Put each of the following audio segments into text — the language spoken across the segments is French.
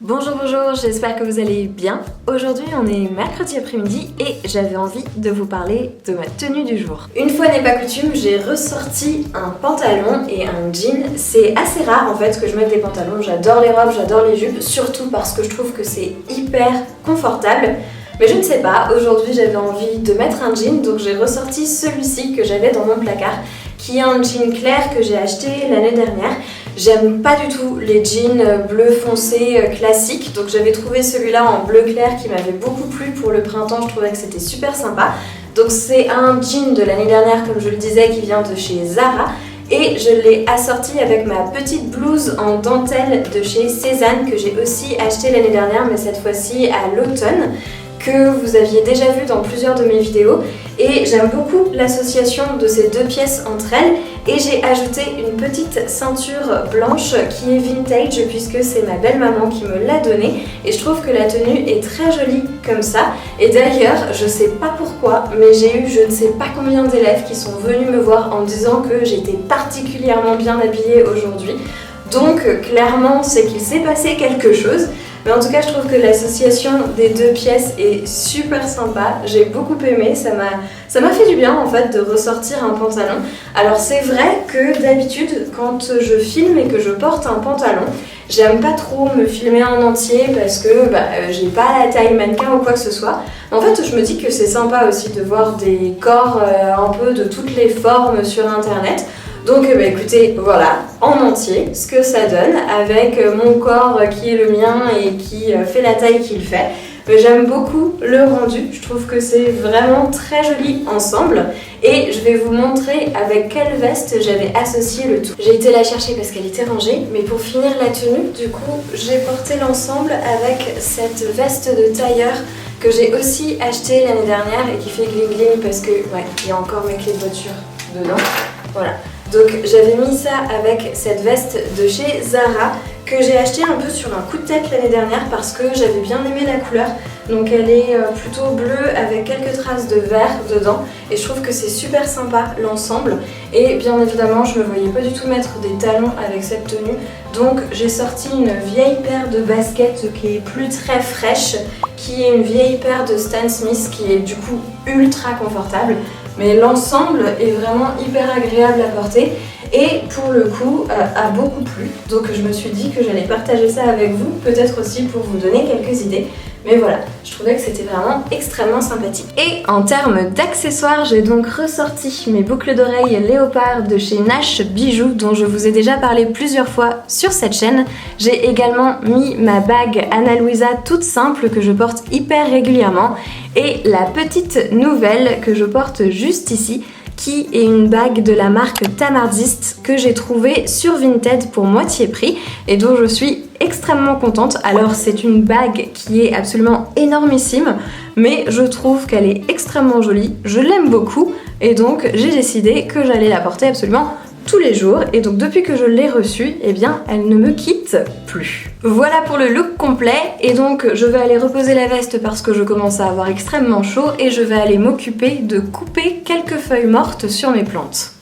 Bonjour, j'espère que vous allez bien. Aujourd'hui on est mercredi après-midi et j'avais envie de vous parler de ma tenue du jour. Une fois n'est pas coutume, j'ai ressorti un pantalon et un jean. C'est assez rare en fait que je mette des pantalons, j'adore les robes, j'adore les jupes, surtout parce que je trouve que c'est hyper confortable. Mais je ne sais pas, aujourd'hui j'avais envie de mettre un jean, donc j'ai ressorti celui-ci que j'avais dans mon placard, qui est un jean clair que j'ai acheté l'année dernière. J'aime pas du tout les jeans bleu foncé classiques, donc j'avais trouvé celui-là en bleu clair qui m'avait beaucoup plu pour le printemps, je trouvais que c'était super sympa. Donc c'est un jean de l'année dernière, comme je le disais, qui vient de chez Zara. Et je l'ai assorti avec ma petite blouse en dentelle de chez Cézanne que j'ai aussi acheté l'année dernière, mais cette fois-ci à l'automne, que vous aviez déjà vu dans plusieurs de mes vidéos. Et j'aime beaucoup l'association de ces deux pièces entre elles. Et j'ai ajouté une petite ceinture blanche qui est vintage puisque c'est ma belle-maman qui me l'a donnée. Et je trouve que la tenue est très jolie comme ça. Et d'ailleurs, je sais pas pourquoi, mais j'ai eu je ne sais pas combien d'élèves qui sont venus me voir en disant que j'étais particulièrement bien habillée aujourd'hui. Donc clairement, c'est qu'il s'est passé quelque chose. Mais en tout cas, je trouve que l'association des deux pièces est super sympa. J'ai beaucoup aimé, ça m'a fait du bien en fait de ressortir un pantalon. Alors c'est vrai que d'habitude, quand je filme et que je porte un pantalon, j'aime pas trop me filmer en entier parce que j'ai pas la taille mannequin ou quoi que ce soit. En fait, je me dis que c'est sympa aussi de voir des corps un peu de toutes les formes sur internet. Donc écoutez, voilà, en entier, ce que ça donne, avec mon corps qui est le mien et qui fait la taille qu'il fait. J'aime beaucoup le rendu, je trouve que c'est vraiment très joli ensemble. Et je vais vous montrer avec quelle veste j'avais associé le tout. J'ai été la chercher parce qu'elle était rangée, mais pour finir la tenue, du coup, j'ai porté l'ensemble avec cette veste de tailleur que j'ai aussi achetée l'année dernière et qui fait gling gling parce que, il y a encore mes clés de voiture dedans. Voilà. Donc j'avais mis ça avec cette veste de chez Zara que j'ai acheté un peu sur un coup de tête l'année dernière parce que j'avais bien aimé la couleur. Donc elle est plutôt bleue avec quelques traces de vert dedans et je trouve que c'est super sympa l'ensemble. Et bien évidemment je me voyais pas du tout mettre des talons avec cette tenue, donc j'ai sorti une vieille paire de baskets qui est plus très fraîche, qui est une vieille paire de Stan Smith qui est du coup ultra confortable. Mais l'ensemble est vraiment hyper agréable à porter et pour le coup a beaucoup plu. Donc je me suis dit que j'allais partager ça avec vous, peut-être aussi pour vous donner quelques idées. Mais voilà, je trouvais que c'était vraiment extrêmement sympathique. Et en termes d'accessoires, j'ai donc ressorti mes boucles d'oreilles léopard de chez Nash Bijoux, dont je vous ai déjà parlé plusieurs fois sur cette chaîne. J'ai également mis ma bague Ana Luisa toute simple que je porte hyper régulièrement. Et la petite nouvelle que je porte juste ici, qui est une bague de la marque Tamardiste que j'ai trouvée sur Vinted pour moitié prix et dont je suis extrêmement contente. Alors c'est une bague qui est absolument énormissime, mais je trouve qu'elle est extrêmement jolie, je l'aime beaucoup et donc j'ai décidé que j'allais la porter absolument tous les jours et donc depuis que je l'ai reçue, eh bien elle ne me quitte plus. Voilà pour le look complet et donc je vais aller reposer la veste parce que je commence à avoir extrêmement chaud et je vais aller m'occuper de couper quelques feuilles mortes sur mes plantes.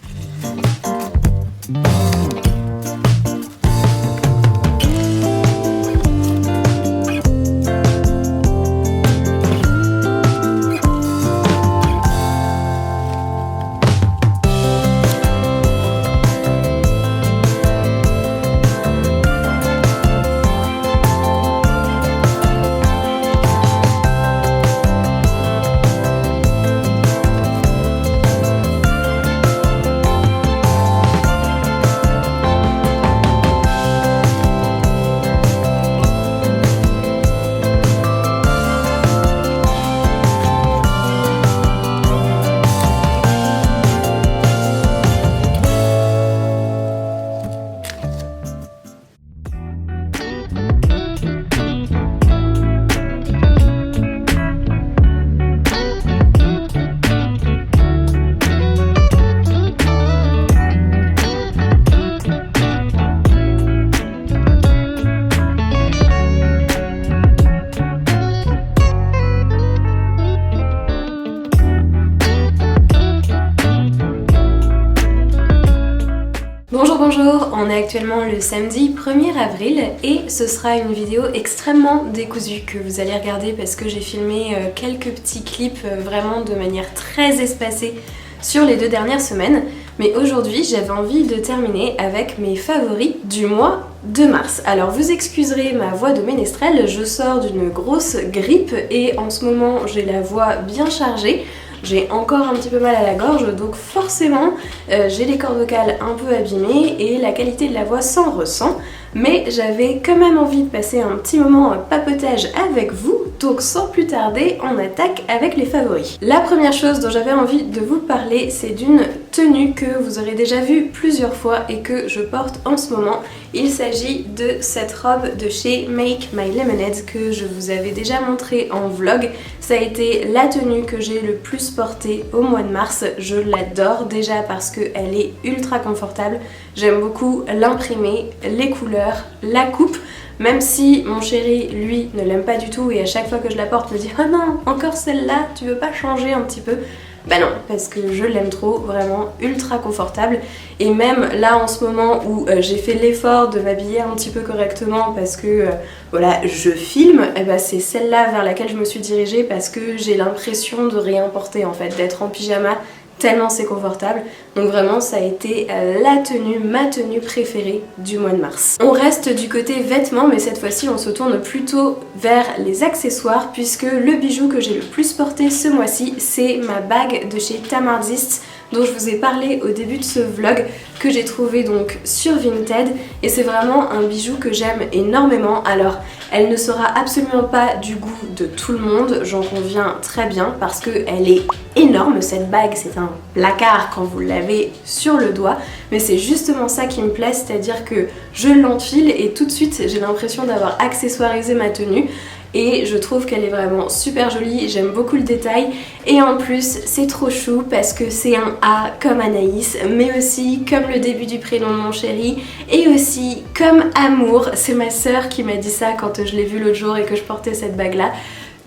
Bonjour, on est actuellement le samedi 1er avril et ce sera une vidéo extrêmement décousue que vous allez regarder parce que j'ai filmé quelques petits clips vraiment de manière très espacée sur les 2 dernières semaines. Mais aujourd'hui j'avais envie de terminer avec mes favoris du mois de mars. Alors vous excuserez ma voix de ménestrel, je sors d'une grosse grippe et en ce moment j'ai la voix bien chargée. J'ai encore un petit peu mal à la gorge, donc forcément j'ai les cordes vocales un peu abîmées et la qualité de la voix s'en ressent. Mais j'avais quand même envie de passer un petit moment papotage avec vous, donc sans plus tarder, on attaque avec les favoris. La première chose dont j'avais envie de vous parler, c'est d'une tenue que vous aurez déjà vue plusieurs fois et que je porte en ce moment. Il s'agit de cette robe de chez Make My Lemonade que je vous avais déjà montré en vlog. Ça a été la tenue que j'ai le plus portée au mois de mars. Je l'adore déjà parce qu'elle est ultra confortable. J'aime beaucoup l'imprimé, les couleurs, la coupe. Même si mon chéri, lui, ne l'aime pas du tout et à chaque fois que je la porte me dit « Oh non, encore celle-là, tu veux pas changer un petit peu ?» Bah non, parce que je l'aime trop, vraiment ultra confortable. Et même là en ce moment où j'ai fait l'effort de m'habiller un petit peu correctement parce que voilà, je filme, et bah c'est celle-là vers laquelle je me suis dirigée parce que j'ai l'impression de rien porter en fait, d'être en pyjama tellement c'est confortable. Donc vraiment ça a été la tenue, ma tenue préférée du mois de mars. On reste du côté vêtements mais cette fois-ci on se tourne plutôt vers les accessoires puisque le bijou que j'ai le plus porté ce mois-ci c'est ma bague de chez Tamardist dont je vous ai parlé au début de ce vlog que j'ai trouvé donc sur Vinted et c'est vraiment un bijou que j'aime énormément. Alors elle ne sera absolument pas du goût de tout le monde, j'en conviens très bien parce qu'elle est énorme cette bague, c'est un placard quand vous l'avez sur le doigt, mais c'est justement ça qui me plaît, c'est-à-dire que je l'enfile et tout de suite j'ai l'impression d'avoir accessoirisé ma tenue. Et je trouve qu'elle est vraiment super jolie, j'aime beaucoup le détail et en plus c'est trop chou parce que c'est un A comme Anaïs mais aussi comme le début du prénom de mon chéri et aussi comme Amour, c'est ma sœur qui m'a dit ça quand je l'ai vue l'autre jour et que je portais cette bague là.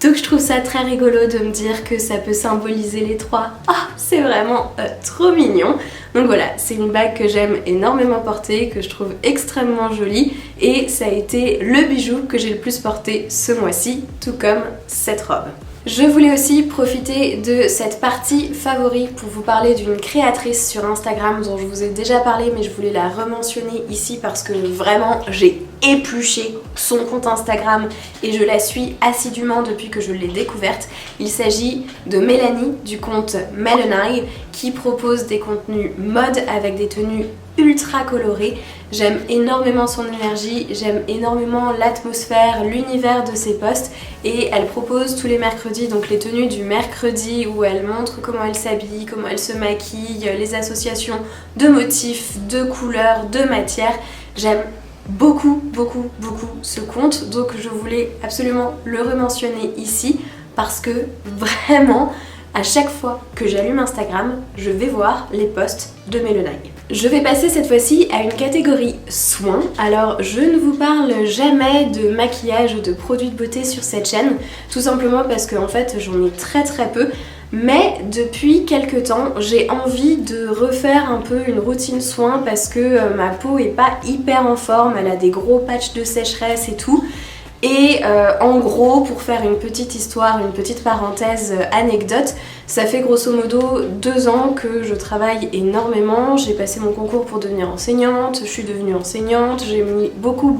Donc je trouve ça très rigolo de me dire que ça peut symboliser les trois. Ah, c'est vraiment trop mignon. Donc voilà, c'est une bague que j'aime énormément porter, que je trouve extrêmement jolie et ça a été le bijou que j'ai le plus porté ce mois-ci, tout comme cette robe. Je voulais aussi profiter de cette partie favori pour vous parler d'une créatrice sur Instagram dont je vous ai déjà parlé mais je voulais la rementionner ici parce que vraiment j'ai épluché son compte Instagram et je la suis assidûment depuis que je l'ai découverte. Il s'agit de Mélanie du compte Melanie qui propose des contenus mode avec des tenues ultra colorées. J'aime énormément son énergie, j'aime énormément l'atmosphère, l'univers de ses posts et elle propose tous les mercredis donc les tenues du mercredi où elle montre comment elle s'habille, comment elle se maquille, les associations de motifs, de couleurs, de matières. J'aime beaucoup ce compte donc je voulais absolument le rementionner ici parce que vraiment à chaque fois que j'allume Instagram, je vais voir les posts de Mélanie. Je vais passer cette fois-ci à une catégorie soins. Alors je ne vous parle jamais de maquillage ou de produits de beauté sur cette chaîne, tout simplement parce qu'en fait j'en ai très peu. Mais depuis quelques temps, j'ai envie de refaire un peu une routine soins parce que ma peau est pas hyper en forme, elle a des gros patchs de sécheresse et tout. Et en gros, pour faire une petite histoire, une petite parenthèse anecdote, ça fait grosso modo 2 ans que je travaille énormément, j'ai passé mon concours pour devenir enseignante, je suis devenue enseignante, j'ai mis beaucoup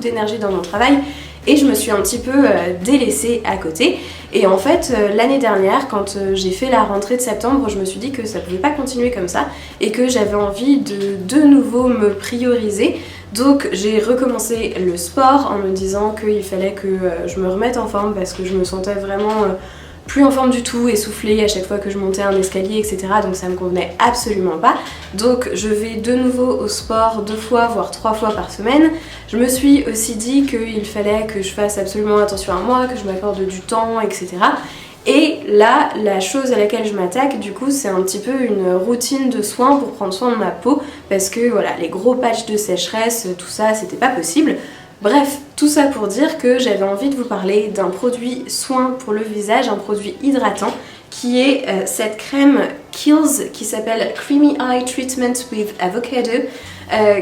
d'énergie dans mon travail et je me suis un petit peu délaissée à côté. Et en fait, l'année dernière, quand j'ai fait la rentrée de septembre, je me suis dit que ça pouvait pas continuer comme ça et que j'avais envie de nouveau me prioriser. Donc j'ai recommencé le sport en me disant qu'il fallait que je me remette en forme parce que je me sentais vraiment plus en forme du tout, essoufflée à chaque fois que je montais un escalier, etc. Donc ça me convenait absolument pas. Donc je vais de nouveau au sport 2 fois, voire 3 fois par semaine. Je me suis aussi dit qu'il fallait que je fasse absolument attention à moi, que je m'accorde du temps, etc. Et là, la chose à laquelle je m'attaque, du coup, c'est un petit peu une routine de soins pour prendre soin de ma peau parce que voilà, les gros patchs de sécheresse, tout ça, c'était pas possible. Bref, tout ça pour dire que j'avais envie de vous parler d'un produit soin pour le visage, un produit hydratant qui est cette crème Kiehl's qui s'appelle Creamy Eye Treatment with Avocado.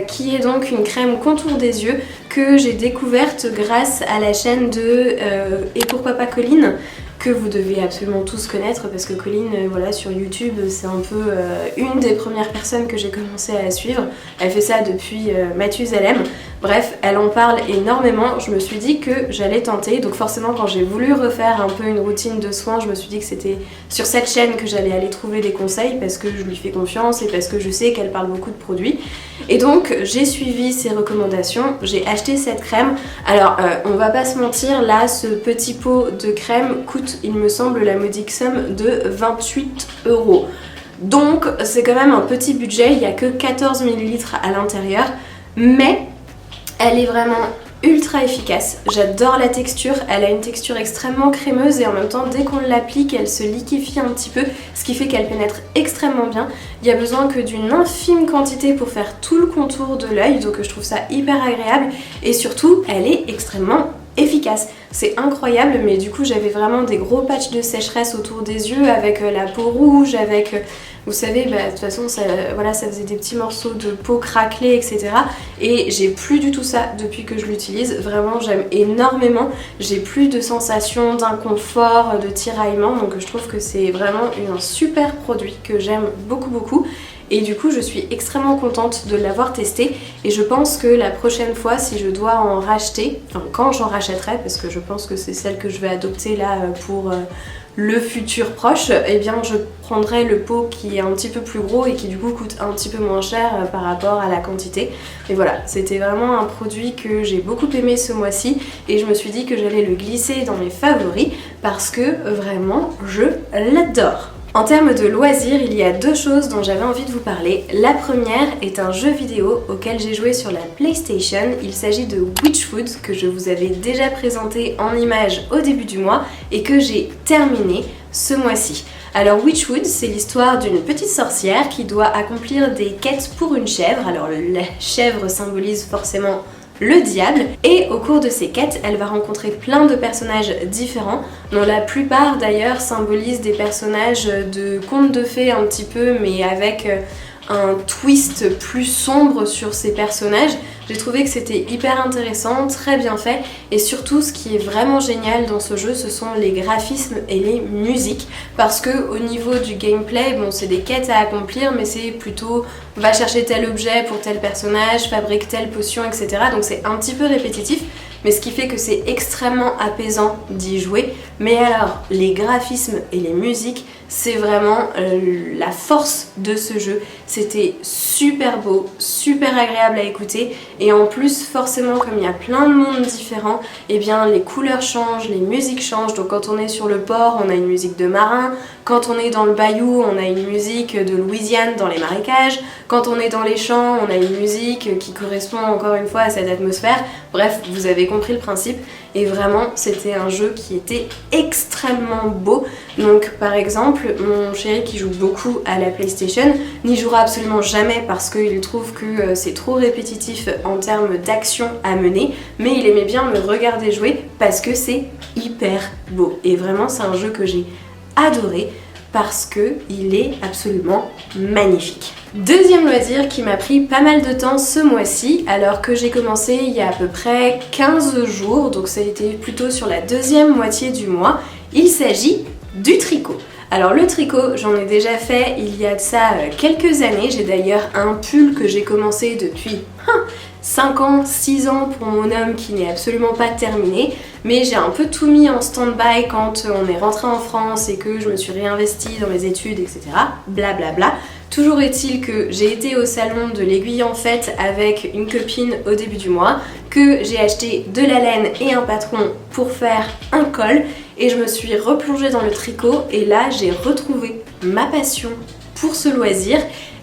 qui est donc une crème contour des yeux que j'ai découverte grâce à la chaîne de Et pourquoi pas Colline, que vous devez absolument tous connaître parce que Colline, voilà, sur YouTube, c'est un peu une des premières personnes que j'ai commencé à suivre. Elle fait ça depuis Mathusalem. Bref, elle en parle énormément. Je me suis dit que j'allais tenter. Donc forcément, quand j'ai voulu refaire un peu une routine de soins, je me suis dit que c'était sur cette chaîne que j'allais aller trouver des conseils parce que je lui fais confiance et parce que je sais qu'elle parle beaucoup de produits. Et donc, j'ai suivi ses recommandations. J'ai acheté cette crème. Alors, on va pas se mentir, là, ce petit pot de crème coûte, il me semble, la modique somme de 28 €. Donc, c'est quand même un petit budget. Il n'y a que 14 ml à l'intérieur. Mais elle est vraiment ultra efficace. J'adore la texture, elle a une texture extrêmement crémeuse et en même temps dès qu'on l'applique elle se liquéfie un petit peu, ce qui fait qu'elle pénètre extrêmement bien. Il y a besoin que d'une infime quantité pour faire tout le contour de l'œil, donc je trouve ça hyper agréable et surtout elle est extrêmement efficace. C'est incroyable, mais du coup j'avais vraiment des gros patchs de sécheresse autour des yeux avec la peau rouge, avec... Vous savez, de toute façon, ça, voilà, ça faisait des petits morceaux de peau craquelée, etc. Et j'ai plus du tout ça depuis que je l'utilise. Vraiment, j'aime énormément. J'ai plus de sensation d'inconfort, de tiraillement. Donc je trouve que c'est vraiment un super produit que j'aime beaucoup, beaucoup. Et du coup, je suis extrêmement contente de l'avoir testé. Et je pense que la prochaine fois, si je dois en racheter, enfin quand j'en rachèterai, parce que je pense que c'est celle que je vais adopter là pour... le futur proche, eh bien je prendrai le pot qui est un petit peu plus gros et qui du coup coûte un petit peu moins cher par rapport à la quantité. Mais voilà, c'était vraiment un produit que j'ai beaucoup aimé ce mois-ci et je me suis dit que j'allais le glisser dans mes favoris parce que vraiment je l'adore. En termes de loisirs, il y a deux choses dont j'avais envie de vous parler. La première est un jeu vidéo auquel j'ai joué sur la PlayStation. Il s'agit de Witchwood, que je vous avais déjà présenté en images au début du mois et que j'ai terminé ce mois-ci. Alors Witchwood, c'est l'histoire d'une petite sorcière qui doit accomplir des quêtes pour une chèvre. Alors la chèvre symbolise forcément le diable, et au cours de ces quêtes, elle va rencontrer plein de personnages différents, dont la plupart d'ailleurs symbolisent des personnages de contes de fées un petit peu, mais avec un twist plus sombre sur ces personnages. J'ai trouvé que c'était hyper intéressant, très bien fait, et surtout ce qui est vraiment génial dans ce jeu, ce sont les graphismes et les musiques, parce que au niveau du gameplay, bon, c'est des quêtes à accomplir, mais c'est plutôt va chercher tel objet pour tel personnage, fabrique telle potion, etc. Donc c'est un petit peu répétitif, mais ce qui fait que c'est extrêmement apaisant d'y jouer. Mais alors, les graphismes et les musiques, c'est vraiment la force de ce jeu. C'était super beau, super agréable à écouter, et en plus forcément comme il y a plein de mondes différents, et bien les couleurs changent, les musiques changent. Donc quand on est sur le port, on a une musique de marin, quand on est dans le bayou, on a une musique de Louisiane dans les marécages, quand on est dans les champs, on a une musique qui correspond encore une fois à cette atmosphère. Bref, vous avez compris le principe. Et vraiment, c'était un jeu qui était extrêmement beau. Donc par exemple, mon chéri qui joue beaucoup à la PlayStation n'y jouera absolument jamais parce qu'il trouve que c'est trop répétitif en termes d'action à mener, mais il aimait bien me regarder jouer parce que c'est hyper beau. Et vraiment, c'est un jeu que j'ai adoré parce qu'il est absolument magnifique. Deuxième loisir qui m'a pris pas mal de temps ce mois-ci, alors que j'ai commencé il y a à peu près 15 jours, donc ça a été plutôt sur la deuxième moitié du mois, il s'agit du tricot. Alors le tricot, j'en ai déjà fait il y a de ça quelques années, j'ai d'ailleurs un pull que j'ai commencé depuis 5 ans, 6 ans pour mon homme qui n'est absolument pas terminé, mais j'ai un peu tout mis en stand-by quand on est rentré en France et que je me suis réinvestie dans mes études, etc. Blablabla. Toujours est-il que j'ai été au salon de l'Aiguille en Fête avec une copine au début du mois, que j'ai acheté de la laine et un patron pour faire un col, et je me suis replongée dans le tricot, et là j'ai retrouvé ma passion pour ce loisir,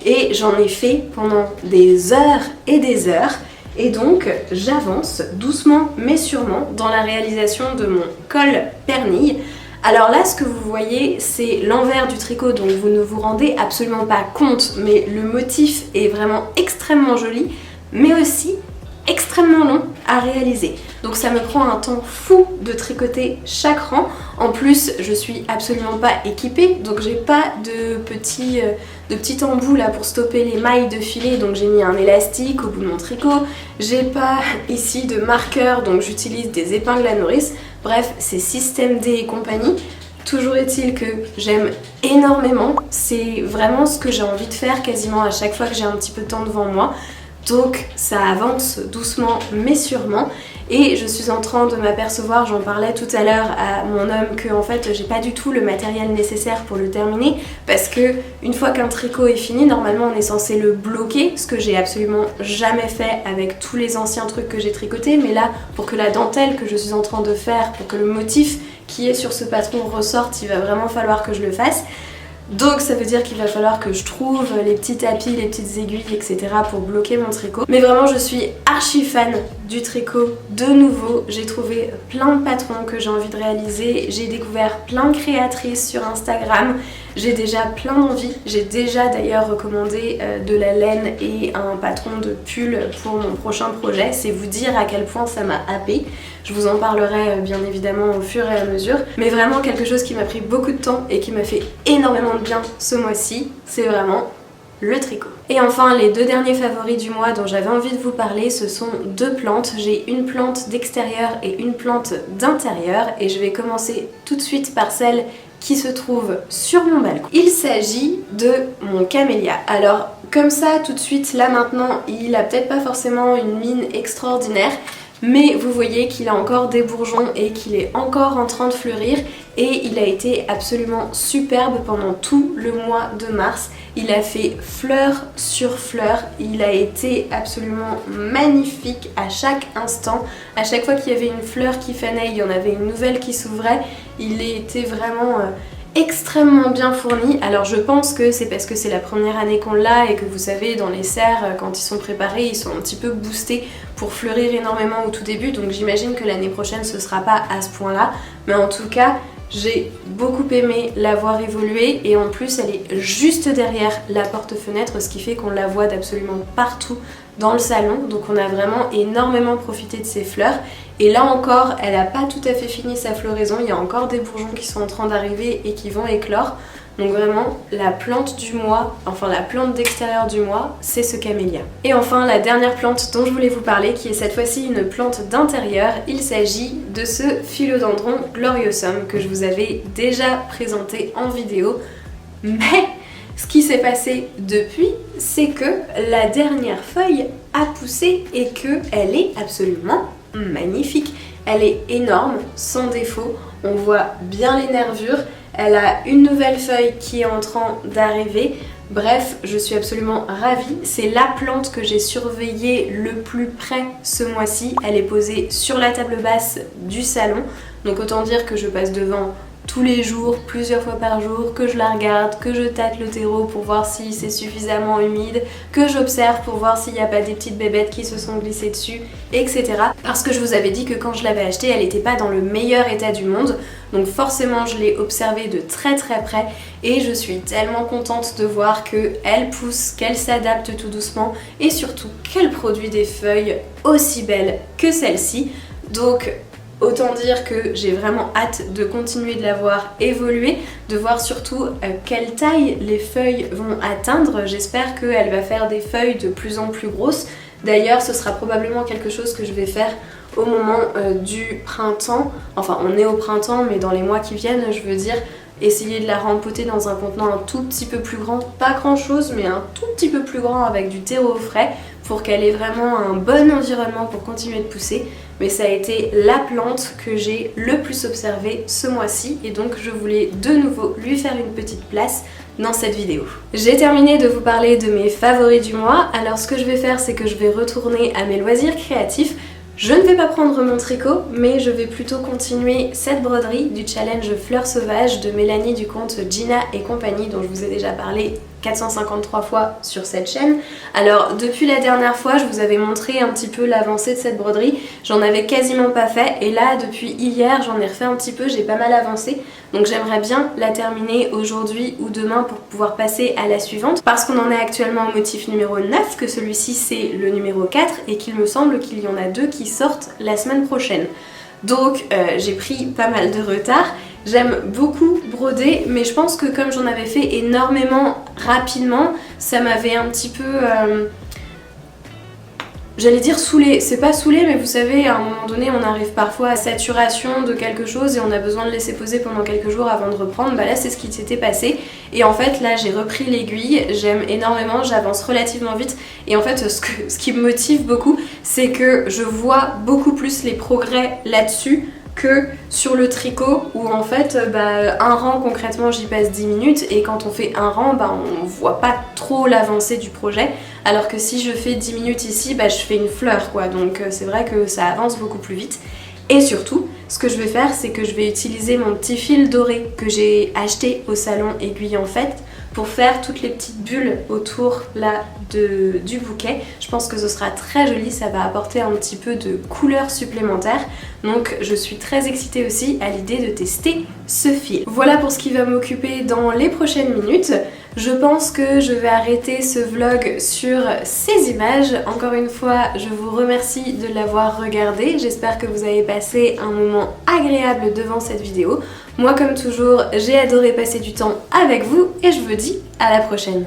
et j'en ai fait pendant des heures et des heures. Et donc j'avance doucement mais sûrement dans la réalisation de mon col pernille. Alors là, ce que vous voyez, c'est l'envers du tricot, donc vous ne vous rendez absolument pas compte, mais le motif est vraiment extrêmement joli, mais aussi extrêmement long à réaliser. donc ça me prend un temps fou de tricoter chaque rang. En plus je suis absolument pas équipée, donc j'ai pas de petits embouts là pour stopper les mailles de filet, donc j'ai mis un élastique au bout de mon tricot. J'ai pas ici de marqueur, donc j'utilise des épingles à nourrice. Bref, c'est Système D et compagnie. Toujours est-il que j'aime énormément, c'est vraiment ce que j'ai envie de faire quasiment à chaque fois que j'ai un petit peu de temps devant moi. Donc ça avance doucement mais sûrement, et je suis en train de m'apercevoir, j'en parlais tout à l'heure à mon homme, que en fait j'ai pas du tout le matériel nécessaire pour le terminer, parce que une fois qu'un tricot est fini, normalement on est censé le bloquer, ce que j'ai absolument jamais fait avec tous les anciens trucs que j'ai tricotés, mais là pour que la dentelle que je suis en train de faire, pour que le motif qui est sur ce patron ressorte, il va vraiment falloir que je le fasse. Donc ça veut dire qu'il va falloir que je trouve les petits tapis, les petites aiguilles, etc. pour bloquer mon tricot. Mais vraiment je suis archi fan du tricot de nouveau. J'ai trouvé plein de patrons que j'ai envie de réaliser. J'ai découvert plein de créatrices sur Instagram. J'ai déjà plein d'envies. J'ai déjà d'ailleurs recommandé de la laine et un patron de pull pour mon prochain projet. C'est vous dire à quel point ça m'a happée. Je vous en parlerai bien évidemment au fur et à mesure. Mais vraiment quelque chose qui m'a pris beaucoup de temps et qui m'a fait énormément de bien ce mois-ci, c'est vraiment le tricot. Et enfin, les deux derniers favoris du mois dont j'avais envie de vous parler, ce sont deux plantes. J'ai une plante d'extérieur et une plante d'intérieur, et je vais commencer tout de suite par celle qui se trouve sur mon balcon. Il s'agit de mon camélia. Alors comme ça tout de suite, là maintenant, il a peut-être pas forcément une mine extraordinaire, mais vous voyez qu'il a encore des bourgeons et qu'il est encore en train de fleurir, et il a été absolument superbe pendant tout le mois de mars. Il a fait fleur sur fleur, il a été absolument magnifique à chaque instant. À chaque fois qu'il y avait une fleur qui fanait, il y en avait une nouvelle qui s'ouvrait. Il était vraiment extrêmement bien fourni. Alors je pense que c'est parce que c'est la première année qu'on l'a et que vous savez, dans les serres, quand ils sont préparés, ils sont un petit peu boostés pour fleurir énormément au tout début, donc j'imagine que l'année prochaine ce sera pas à ce point là, mais en tout cas j'ai beaucoup aimé la voir évoluer, et en plus elle est juste derrière la porte-fenêtre, ce qui fait qu'on la voit d'absolument partout dans le salon, donc on a vraiment énormément profité de ses fleurs. Et là encore, elle n'a pas tout à fait fini sa floraison, il y a encore des bourgeons qui sont en train d'arriver et qui vont éclore. Donc vraiment, la plante du mois, enfin la plante d'extérieur du mois, c'est ce camélia. Et enfin, la dernière plante dont je voulais vous parler, qui est cette fois-ci une plante d'intérieur, il s'agit de ce philodendron gloriosum que je vous avais déjà présenté en vidéo. Mais ce qui s'est passé depuis, c'est que la dernière feuille a poussé et qu'elle est absolument magnifique. Elle est énorme, sans défaut, on voit bien les nervures, elle a une nouvelle feuille qui est en train d'arriver. Bref, je suis absolument ravie. C'est la plante que j'ai surveillée le plus près ce mois-ci. Elle est posée sur la table basse du salon, donc autant dire que je passe devant tous les jours, plusieurs fois par jour, que je la regarde, que je tâte le terreau pour voir si c'est suffisamment humide, que j'observe pour voir s'il n'y a pas des petites bébêtes qui se sont glissées dessus, etc. Parce que je vous avais dit que quand je l'avais achetée, elle n'était pas dans le meilleur état du monde, donc forcément je l'ai observée de très très près, et je suis tellement contente de voir qu'elle pousse, qu'elle s'adapte tout doucement, et surtout qu'elle produit des feuilles aussi belles que celle-ci. Donc autant dire que j'ai vraiment hâte de continuer de la voir évoluer, de voir surtout quelle taille les feuilles vont atteindre. J'espère qu'elle va faire des feuilles de plus en plus grosses. D'ailleurs, ce sera probablement quelque chose que je vais faire au moment du printemps. Enfin, on est au printemps, mais dans les mois qui viennent, je veux dire, essayer de la rempoter dans un contenant un tout petit peu plus grand. Pas grand chose, mais un tout petit peu plus grand avec du terreau frais pour qu'elle ait vraiment un bon environnement pour continuer de pousser. Mais ça a été la plante que j'ai le plus observée ce mois-ci, et donc je voulais de nouveau lui faire une petite place dans cette vidéo. J'ai terminé de vous parler de mes favoris du mois. Alors ce que je vais faire, c'est que je vais retourner à mes loisirs créatifs. Je ne vais pas prendre mon tricot, mais je vais plutôt continuer cette broderie du challenge Fleurs Sauvages de Mélanie du compte Gina et compagnie, dont je vous ai déjà parlé 453 fois sur cette chaîne. Alors depuis la dernière fois, je vous avais montré un petit peu l'avancée de cette broderie, j'en avais quasiment pas fait et là depuis hier j'en ai refait un petit peu, j'ai pas mal avancé, donc j'aimerais bien la terminer aujourd'hui ou demain pour pouvoir passer à la suivante, parce qu'on en est actuellement au motif numéro 9, que celui-ci c'est le numéro 4 et qu'il me semble qu'il y en a 2 qui sortent la semaine prochaine. Donc j'ai pris pas mal de retard. J'aime beaucoup broder, mais je pense que comme j'en avais fait énormément rapidement, ça m'avait un petit peu... j'allais dire saoulé, c'est pas saoulé, mais vous savez, à un moment donné, on arrive parfois à saturation de quelque chose et on a besoin de laisser poser pendant quelques jours avant de reprendre. Bah là, c'est ce qui s'était passé. Et en fait, là, j'ai repris l'aiguille, j'aime énormément, j'avance relativement vite. Et en fait, ce qui me motive beaucoup, c'est que je vois beaucoup plus les progrès là-dessus que sur le tricot où en fait un rang concrètement j'y passe 10 minutes et quand on fait un rang on voit pas trop l'avancée du projet, alors que si je fais 10 minutes ici je fais une fleur quoi, donc c'est vrai que ça avance beaucoup plus vite. Et surtout ce que je vais faire, c'est que je vais utiliser mon petit fil doré que j'ai acheté au salon Aiguille en Fête pour faire toutes les petites bulles autour là du bouquet. Je pense que ce sera très joli, ça va apporter un petit peu de couleur supplémentaire. Donc je suis très excitée aussi à l'idée de tester ce fil. Voilà pour ce qui va m'occuper dans les prochaines minutes. Je pense que je vais arrêter ce vlog sur ces images. Encore une fois, je vous remercie de l'avoir regardé. J'espère que vous avez passé un moment agréable devant cette vidéo. Moi, comme toujours, j'ai adoré passer du temps avec vous et je vous dis à la prochaine.